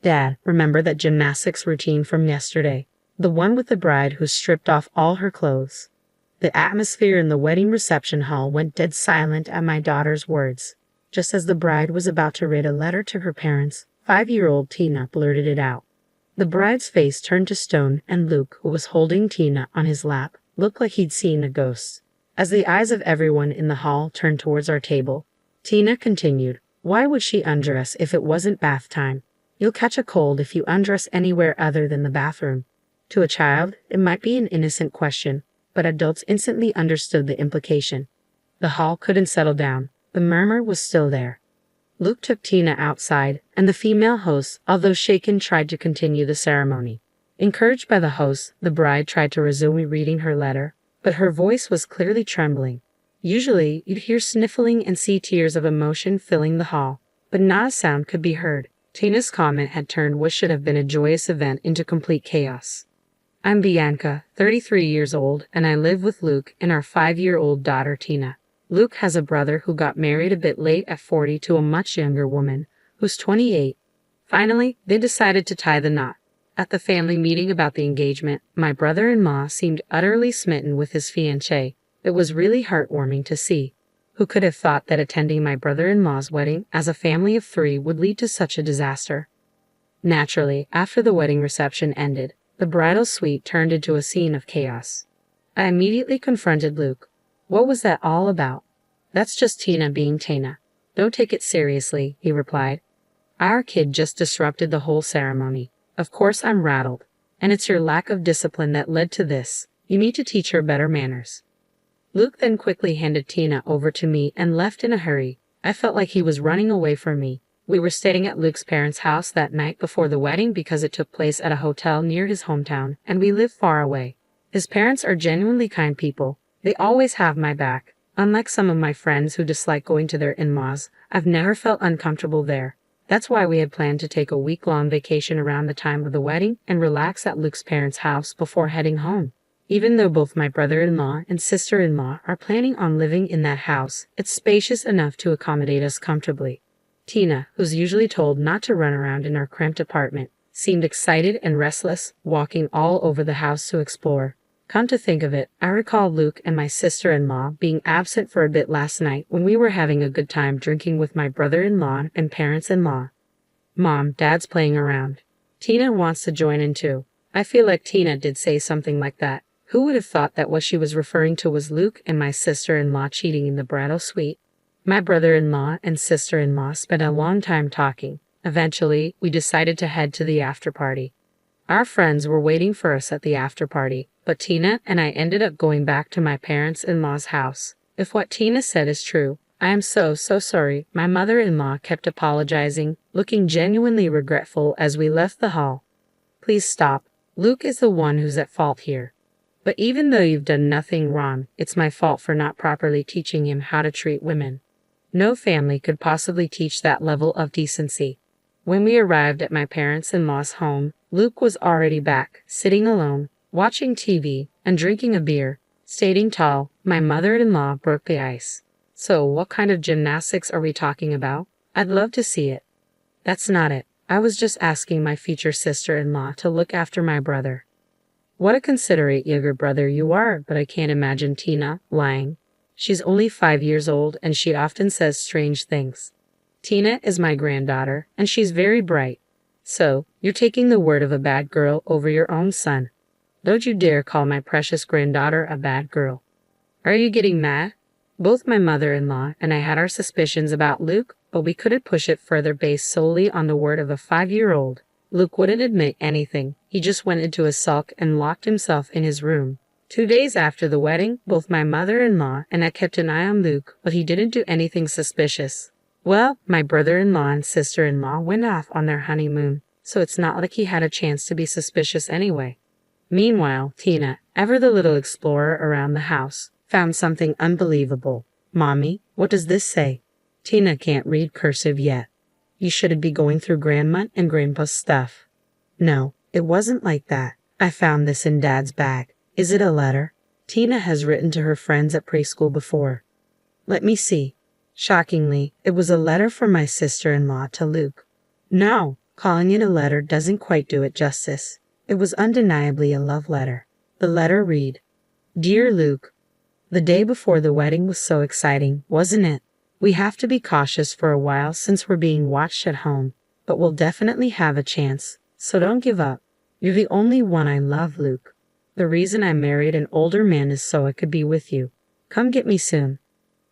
Dad, remember that gymnastics routine from yesterday? The one with the bride who stripped off all her clothes. The atmosphere in the wedding reception hall went dead silent at my daughter's words. Just as the bride was about to read a letter to her parents, 5-year-old Tina blurted it out. The bride's face turned to stone, and Luke, who was holding Tina on his lap, looked like he'd seen a ghost. As the eyes of everyone in the hall turned towards our table, Tina continued, "Why would she undress if it wasn't bath time? You'll catch a cold if you undress anywhere other than the bathroom." To a child, it might be an innocent question, but adults instantly understood the implication. The hall couldn't settle down. The murmur was still there. Luke took Tina outside, and the female host, although shaken, tried to continue the ceremony. Encouraged by the host, the bride tried to resume reading her letter, but her voice was clearly trembling. Usually, you'd hear sniffling and see tears of emotion filling the hall, but not a sound could be heard. Tina's comment had turned what should have been a joyous event into complete chaos. "I'm Bianca, 33 years old, and I live with Luke and our 5-year-old daughter Tina. Luke has a brother who got married a bit late at 40 to a much younger woman, who's 28. Finally, they decided to tie the knot. At the family meeting about the engagement, my brother-in-law seemed utterly smitten with his fiancée. It was really heartwarming to see. Who could have thought that attending my brother-in-law's wedding as a family of 3 would lead to such a disaster?" Naturally, after the wedding reception ended, the bridal suite turned into a scene of chaos. I immediately confronted Luke. "What was that all about?" "That's just Tina being Tina. Don't take it seriously," he replied. "Our kid just disrupted the whole ceremony. Of course I'm rattled. And it's your lack of discipline that led to this. You need to teach her better manners." Luke then quickly handed Tina over to me and left in a hurry. I felt like he was running away from me. We were staying at Luke's parents' house that night before the wedding because it took place at a hotel near his hometown, and we live far away. His parents are genuinely kind people. They always have my back. Unlike some of my friends who dislike going to their in-laws, I've never felt uncomfortable there. That's why we had planned to take a week-long vacation around the time of the wedding and relax at Luke's parents' house before heading home. Even though both my brother-in-law and sister-in-law are planning on living in that house, it's spacious enough to accommodate us comfortably. Tina, who's usually told not to run around in our cramped apartment, seemed excited and restless, walking all over the house to explore. Come to think of it, I recall Luke and my sister-in-law being absent for a bit last night when we were having a good time drinking with my brother-in-law and parents-in-law. "Mom, Dad's playing around. Tina wants to join in too." I feel like Tina did say something like that. Who would have thought that what she was referring to was Luke and my sister-in-law cheating in the bridal suite? My brother-in-law and sister-in-law spent a long time talking. Eventually, we decided to head to the after-party. Our friends were waiting for us at the after-party, but Tina and I ended up going back to my parents-in-law's house. If what Tina said is true, I am so sorry. My mother-in-law kept apologizing, looking genuinely regretful as we left the hall. "Please stop. Luke is the one who's at fault here. But even though you've done nothing wrong, it's my fault for not properly teaching him how to treat women. No family could possibly teach that level of decency." When we arrived at my parents-in-law's home, Luke was already back, sitting alone, watching TV and drinking a beer. Standing tall, my mother-in-law broke the ice. "So, what kind of gymnastics are we talking about? I'd love to see it." "That's not it. I was just asking my future sister-in-law to look after my brother." "What a considerate younger brother you are, but I can't imagine Tina lying. She's only 5 years old and she often says strange things. Tina is my granddaughter, and she's very bright. So, you're taking the word of a bad girl over your own son. Don't you dare call my precious granddaughter a bad girl." "Are you getting mad?" Both my mother-in-law and I had our suspicions about Luke, but we couldn't push it further based solely on the word of a 5-year-old. Luke wouldn't admit anything. He just went into a sulk and locked himself in his room. 2 days after the wedding, both my mother-in-law and I kept an eye on Luke, but he didn't do anything suspicious. Well, my brother-in-law and sister-in-law went off on their honeymoon, so it's not like he had a chance to be suspicious anyway. Meanwhile, Tina, ever the little explorer around the house, found something unbelievable. "Mommy, what does this say?" Tina can't read cursive yet. "You shouldn't be going through Grandma and Grandpa's stuff." "No, it wasn't like that. I found this in Dad's bag." "Is it a letter?" Tina has written to her friends at preschool before. "Let me see." Shockingly, it was a letter from my sister-in-law to Luke. "No, Calling it a letter doesn't quite do it justice. It was undeniably a love letter. The letter read, "Dear Luke, the day before the wedding was so exciting, wasn't it? We have to be cautious for a while since we're being watched at home, but we'll definitely have a chance, so don't give up. You're the only one I love, Luke. The reason I married an older man is so I could be with you. Come get me soon."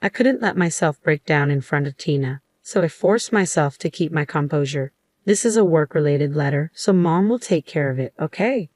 I couldn't let myself break down in front of Tina, so I forced myself to keep my composure. "This is a work-related letter, so Mom will take care of it, okay?"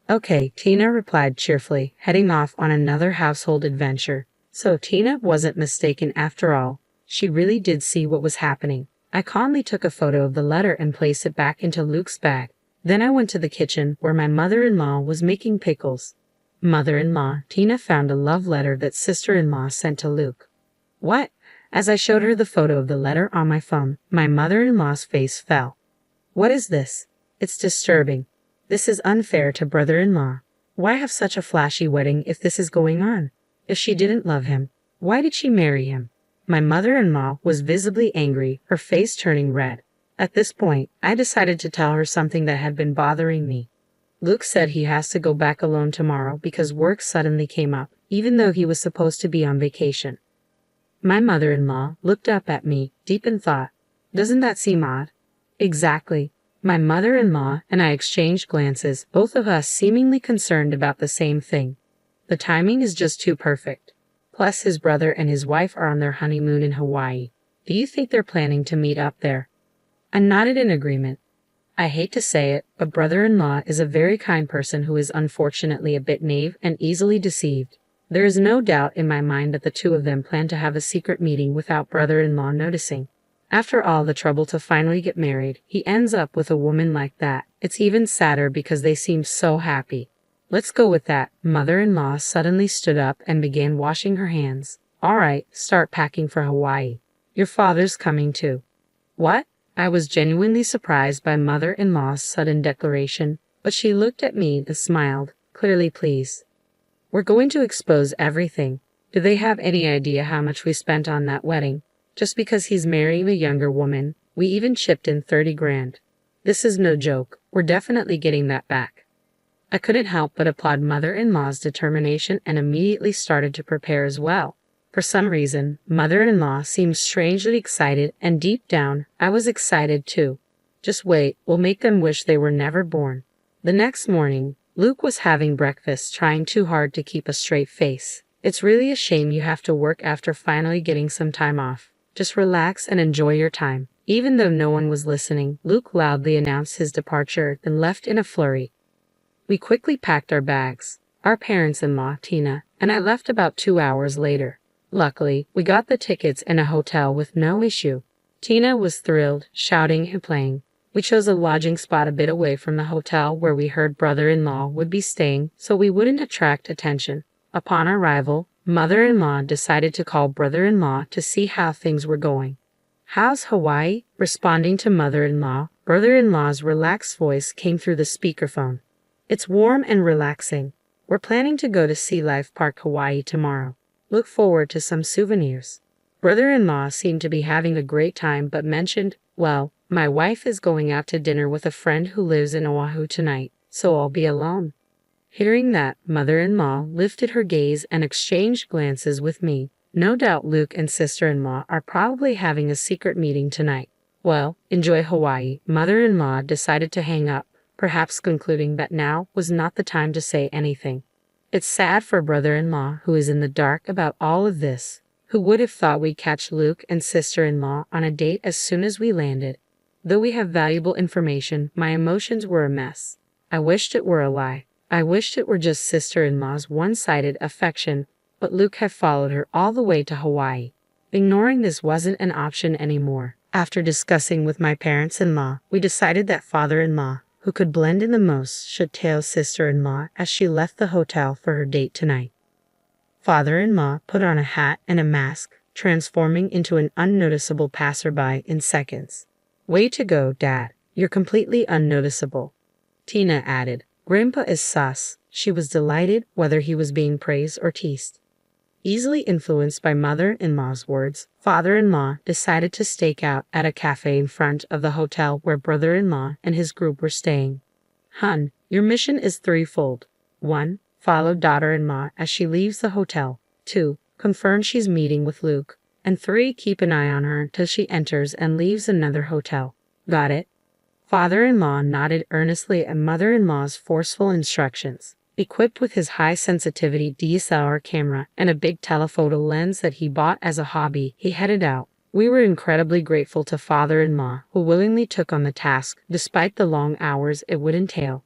"Okay," Tina replied cheerfully, heading off on another household adventure. So Tina wasn't mistaken after all. She really did see what was happening. I calmly took a photo of the letter and placed it back into Luke's bag. Then I went to the kitchen where my mother-in-law was making pickles. "Mother-in-law, Tina found a love letter that sister-in-law sent to Luke." "What?" As I showed her the photo of the letter on my phone, my mother-in-law's face fell. "What is this? It's disturbing. This is unfair to brother-in-law. Why have such a flashy wedding if this is going on? If she didn't love him, why did she marry him?" My mother-in-law was visibly angry, her face turning red. At this point, I decided to tell her something that had been bothering me. "Luke said he has to go back alone tomorrow because work suddenly came up, even though he was supposed to be on vacation." My mother-in-law looked up at me, deep in thought. "Doesn't that seem odd?" "Exactly." My mother-in-law and I exchanged glances, both of us seemingly concerned about the same thing. "The timing is just too perfect. Plus his brother and his wife are on their honeymoon in Hawaii. Do you think they're planning to meet up there?" I nodded in agreement. I hate to say it, but brother-in-law is a very kind person who is unfortunately a bit naive and easily deceived. There is no doubt in my mind that the two of them plan to have a secret meeting without brother-in-law noticing. After all the trouble to finally get married, he ends up with a woman like that. It's even sadder because they seem so happy. "Let's go with that." Mother-in-law suddenly stood up and began washing her hands. "All right, start packing for Hawaii. Your father's coming too." "What?" I was genuinely surprised by mother-in-law's sudden declaration, but she looked at me and smiled, clearly pleased. "We're going to expose everything. Do they have any idea how much we spent on that wedding? Just because he's marrying a younger woman, we even chipped in 30 grand. This is no joke. We're definitely getting that back." I couldn't help but applaud mother-in-law's determination and immediately started to prepare as well. For some reason, mother-in-law seemed strangely excited, and deep down, I was excited too. "Just wait, we'll make them wish they were never born." The next morning, Luke was having breakfast, trying too hard to keep a straight face. "It's really a shame you have to work after finally getting some time off. Just relax and enjoy your time." Even though no one was listening, Luke loudly announced his departure, then left in a flurry. We quickly packed our bags. Our parents-in-law, Tina, and I left about 2 hours later. Luckily, we got the tickets in a hotel with no issue. Tina was thrilled, shouting and playing. We chose a lodging spot a bit away from the hotel where we heard brother-in-law would be staying, so we wouldn't attract attention. Upon arrival, mother-in-law decided to call brother-in-law to see how things were going. "How's Hawaii?" Responding to mother-in-law, brother-in-law's relaxed voice came through the speakerphone. "It's warm and relaxing. We're planning to go to Sea Life Park, Hawaii tomorrow. Look forward to some souvenirs." Brother-in-law seemed to be having a great time but mentioned, "Well, my wife is going out to dinner with a friend who lives in Oahu tonight, so I'll be alone." Hearing that, mother-in-law lifted her gaze and exchanged glances with me. No doubt Luke and sister-in-law are probably having a secret meeting tonight. Well, enjoy Hawaii. Mother-in-law decided to hang up, perhaps concluding that now was not the time to say anything. It's sad for brother-in-law who is in the dark about all of this. Who would have thought we'd catch Luke and sister-in-law on a date as soon as we landed? Though we have valuable information, my emotions were a mess. I wished it were a lie. I wished it were just sister-in-law's one-sided affection, but Luke had followed her all the way to Hawaii. Ignoring this wasn't an option anymore. After discussing with my parents-in-law, we decided that father-in-law, who could blend in the most, should tail sister-in-law as she left the hotel for her date tonight. Father-in-law put on a hat and a mask, transforming into an unnoticeable passerby in seconds. "Way to go, Dad. You're completely unnoticeable." Tina added. "Grandpa is sus." She was delighted whether he was being praised or teased. Easily influenced by mother-in-law's words, father-in-law decided to stake out at a cafe in front of the hotel where brother-in-law and his group were staying. Hun, your mission is threefold. 1. Follow daughter-in-law as she leaves the hotel. 2. Confirm she's meeting with Luke. And 3. Keep an eye on her until she enters and leaves another hotel. Got it? Father-in-law nodded earnestly at mother-in-law's forceful instructions. Equipped with his high-sensitivity DSLR camera and a big telephoto lens that he bought as a hobby, he headed out. We were incredibly grateful to father-in-law, who willingly took on the task despite the long hours it would entail.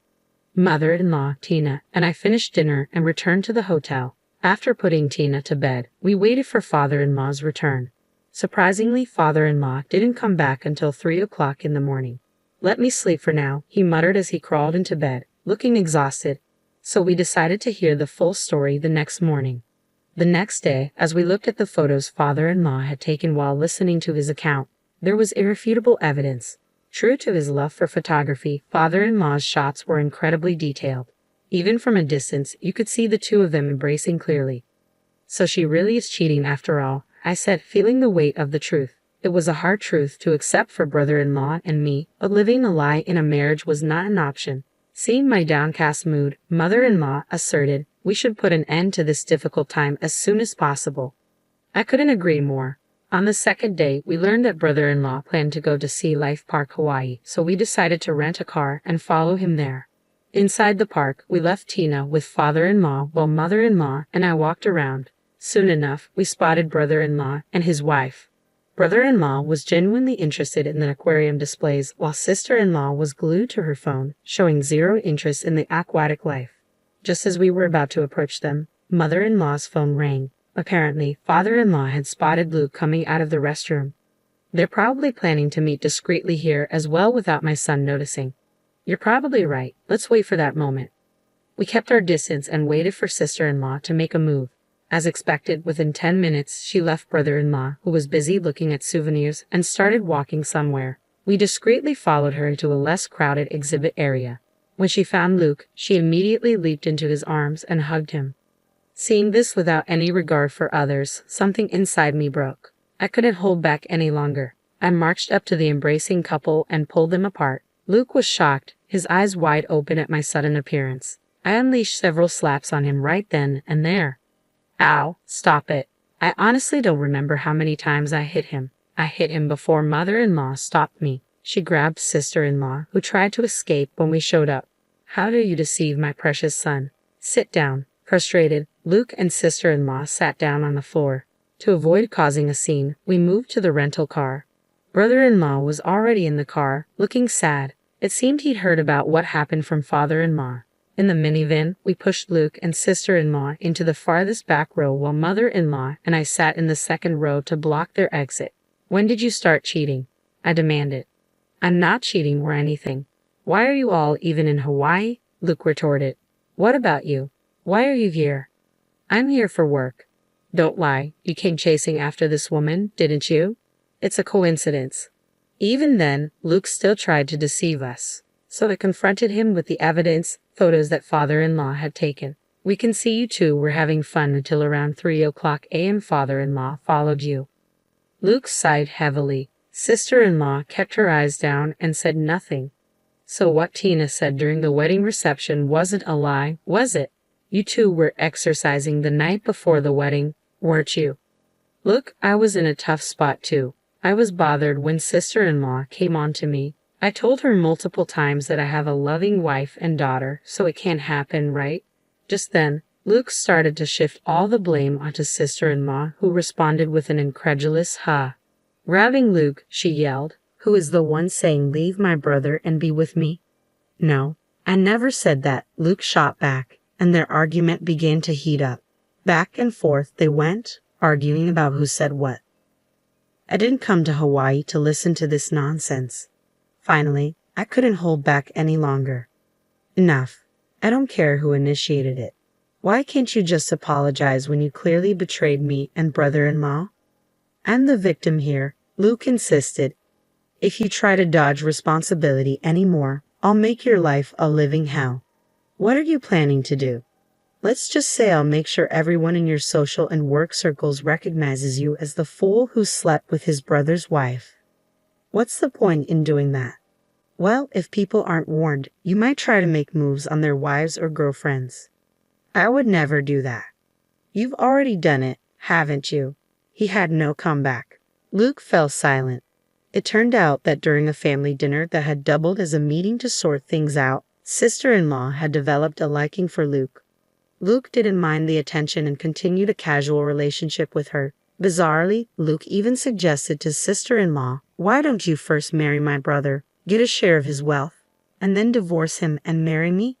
Mother-in-law, Tina, and I finished dinner and returned to the hotel. After putting Tina to bed, we waited for father-in-law's return. Surprisingly, father-in-law didn't come back until 3 o'clock in the morning. "Let me sleep for now," he muttered as he crawled into bed, looking exhausted. So we decided to hear the full story the next morning. The next day, as we looked at the photos father-in-law had taken while listening to his account, there was irrefutable evidence. True to his love for photography, father-in-law's shots were incredibly detailed. Even from a distance, you could see the two of them embracing clearly. "So she really is cheating after all," I said, feeling the weight of the truth. It was a hard truth to accept for brother-in-law and me, but living a lie in a marriage was not an option. Seeing my downcast mood, mother-in-law asserted we should put an end to this difficult time as soon as possible. I couldn't agree more. On the second day, we learned that brother-in-law planned to go to Sea Life Park, Hawaii, so we decided to rent a car and follow him there. Inside the park, we left Tina with father-in-law while mother-in-law and I walked around. Soon enough, we spotted brother-in-law and his wife. Brother-in-law was genuinely interested in the aquarium displays, while sister-in-law was glued to her phone, showing zero interest in the aquatic life. Just as we were about to approach them, mother-in-law's phone rang. Apparently, father-in-law had spotted Luke coming out of the restroom. "They're probably planning to meet discreetly here as well without my son noticing." "You're probably right. Let's wait for that moment." We kept our distance and waited for sister-in-law to make a move. As expected, within 10 minutes, she left brother-in-law, who was busy looking at souvenirs, and started walking somewhere. We discreetly followed her into a less crowded exhibit area. When she found Luke, she immediately leaped into his arms and hugged him. Seeing this without any regard for others, something inside me broke. I couldn't hold back any longer. I marched up to the embracing couple and pulled them apart. Luke was shocked, his eyes wide open at my sudden appearance. I unleashed several slaps on him right then and there. "Ow, stop it." I honestly don't remember how many times I hit him. I hit him before mother-in-law stopped me. She grabbed sister-in-law, who tried to escape when we showed up. "How dare you deceive my precious son? Sit down." Frustrated, Luke and sister-in-law sat down on the floor. To avoid causing a scene, we moved to the rental car. Brother-in-law was already in the car, looking sad. It seemed he'd heard about what happened from father-in-law. In the minivan, we pushed Luke and sister-in-law into the farthest back row while mother-in-law and I sat in the second row to block their exit. "When did you start cheating?" I demanded. "I'm not cheating or anything." "Why are you all even in Hawaii?" Luke retorted. "What about you? Why are you here?" "I'm here for work." "Don't lie. You came chasing after this woman, didn't you?" "It's a coincidence." Even then, Luke still tried to deceive us. So I confronted him with the evidence, photos that father-in-law had taken. "We can see you two were having fun until around 3 o'clock a.m. Father-in-law followed you." Luke sighed heavily. Sister-in-law kept her eyes down and said nothing. "So what Tina said during the wedding reception wasn't a lie, was it? You two were exercising the night before the wedding, weren't you?" "Look, I was in a tough spot too. I was bothered when sister-in-law came on to me. I told her multiple times that I have a loving wife and daughter, so it can't happen, right?" Just then, Luke started to shift all the blame onto sister-in-law, who responded with an incredulous "ha." Grabbing Luke, she yelled, "Who is the one saying leave my brother and be with me?" "No, I never said that," Luke shot back, and their argument began to heat up. Back and forth they went, arguing about who said what. I didn't come to Hawaii to listen to this nonsense. Finally, I couldn't hold back any longer. "Enough. I don't care who initiated it. Why can't you just apologize when you clearly betrayed me and brother-in-law?" "I'm the victim here," Luke insisted. "If you try to dodge responsibility anymore, I'll make your life a living hell." "What are you planning to do?" Let's just say I'll make sure everyone in your social and work circles recognizes you as the fool who slept with his brother's wife. What's the point in doing that? Well, if people aren't warned, you might try to make moves on their wives or girlfriends. I would never do that. You've already done it, haven't you? He had no comeback. Luke fell silent. It turned out that during a family dinner that had doubled as a meeting to sort things out, sister-in-law had developed a liking for Luke. Luke didn't mind the attention and continued a casual relationship with her. Bizarrely, Luke even suggested to sister-in-law, "Why don't you first marry my brother, get a share of his wealth, and then divorce him and marry me?"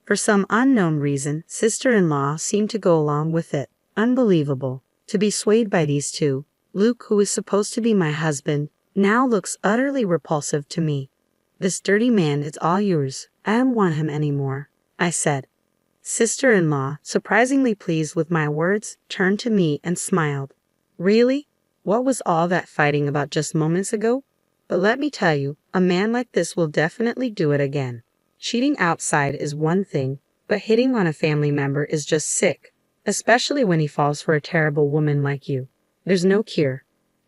For some unknown reason, sister-in-law seemed to go along with it. Unbelievable. To be swayed by these two. Luke, who is supposed to be my husband, now looks utterly repulsive to me. "This dirty man is all yours. I don't want him anymore," I said. Sister-in-law, surprisingly pleased with my words, turned to me and smiled. "Really? What was all that fighting about just moments ago? But let me tell you, a man like this will definitely do it again. Cheating outside is one thing, but hitting on a family member is just sick, especially when he falls for a terrible woman like you. There's no cure."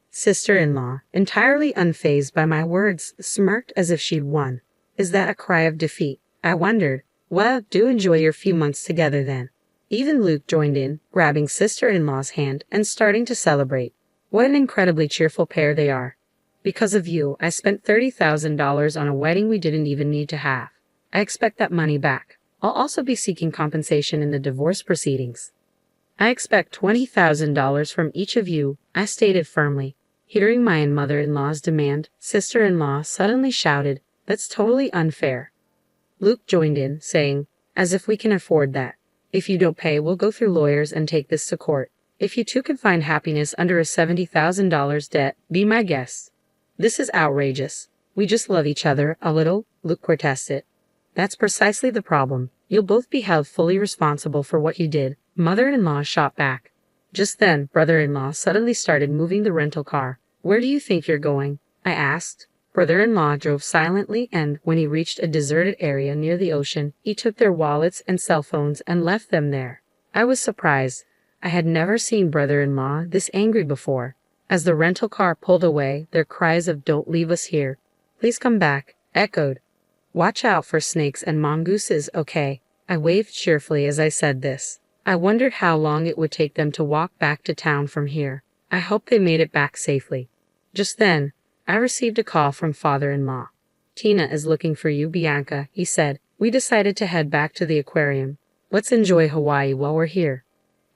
Sister-in-law, entirely unfazed by my words, smirked as if she'd won. Is that a cry of defeat? I wondered. Well, do enjoy your few months together then. Even Luke joined in, grabbing sister-in-law's hand and starting to celebrate. What an incredibly cheerful pair they are. "Because of you, I spent $30,000 on a wedding we didn't even need to have. I expect that money back. I'll also be seeking compensation in the divorce proceedings." "I expect $20,000 from each of you," I stated firmly. Hearing my mother-in-law's demand, sister-in-law suddenly shouted, "That's totally unfair." Luke joined in, saying, "As if we can afford that. If you don't pay, we'll go through lawyers and take this to court. If you two can find happiness under a $70,000 debt, be my guests." "This is outrageous. We just love each other a little," Luke protested. "That's precisely the problem. You'll both be held fully responsible for what you did," mother-in-law shot back. Just then, brother-in-law suddenly started moving the rental car. "Where do you think you're going?" I asked. Brother-in-law drove silently and, when he reached a deserted area near the ocean, he took their wallets and cell phones and left them there. I was surprised. I had never seen brother-in-law this angry before. As the rental car pulled away, their cries of "Don't leave us here. Please come back," echoed. "Watch out for snakes and mongooses, okay?" I waved cheerfully as I said this. I wondered how long it would take them to walk back to town from here. I hope they made it back safely. Just then, I received a call from father-in-law. "Tina is looking for you, Bianca," he said. "We decided to head back to the aquarium. Let's enjoy Hawaii while we're here."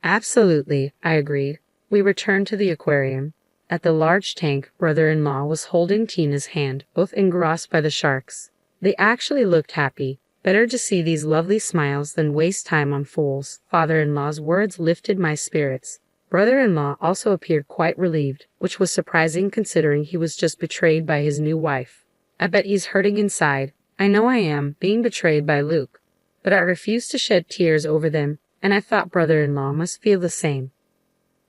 "Absolutely," I agreed. We returned to the aquarium. At the large tank, brother-in-law was holding Tina's hand, both engrossed by the sharks. They actually looked happy. Better to see these lovely smiles than waste time on fools. Father-in-law's words lifted my spirits. Brother-in-law also appeared quite relieved, which was surprising considering he was just betrayed by his new wife. "I bet he's hurting inside. I know I am, being betrayed by Luke." But I refused to shed tears over them, and I thought brother-in-law must feel the same.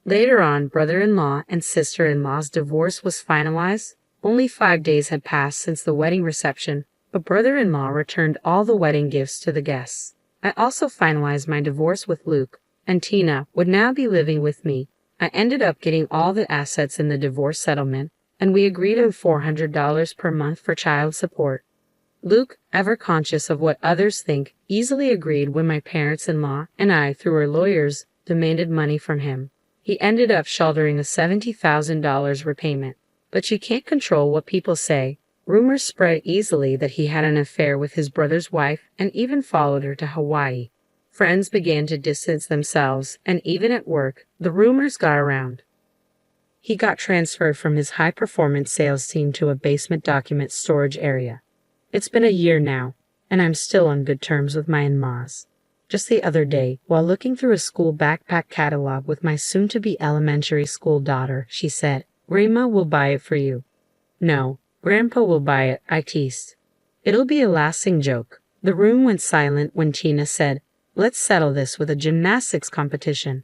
Later on, brother-in-law and sister-in-law's divorce was finalized. Only 5 days had passed since the wedding reception, but brother-in-law returned all the wedding gifts to the guests. I also finalized my divorce with Luke, and Tina would now be living with me. I ended up getting all the assets in the divorce settlement, and we agreed on $400 per month for child support. Luke, ever conscious of what others think, easily agreed when my parents-in-law and I, through our lawyers, demanded money from him. He ended up shouldering a $70,000 repayment. But you can't control what people say. Rumors spread easily that he had an affair with his brother's wife and even followed her to Hawaii. Friends began to distance themselves, and even at work, the rumors got around. He got transferred from his high-performance sales team to a basement document storage area. It's been a year now, and I'm still on good terms with my in-laws. Just the other day, while looking through a school backpack catalog with my soon-to-be elementary school daughter, she said, "Grandma will buy it for you." "No, Grandpa will buy it," I teased. "It'll be a lasting joke." The room went silent when Tina said, "Let's settle this with a gymnastics competition."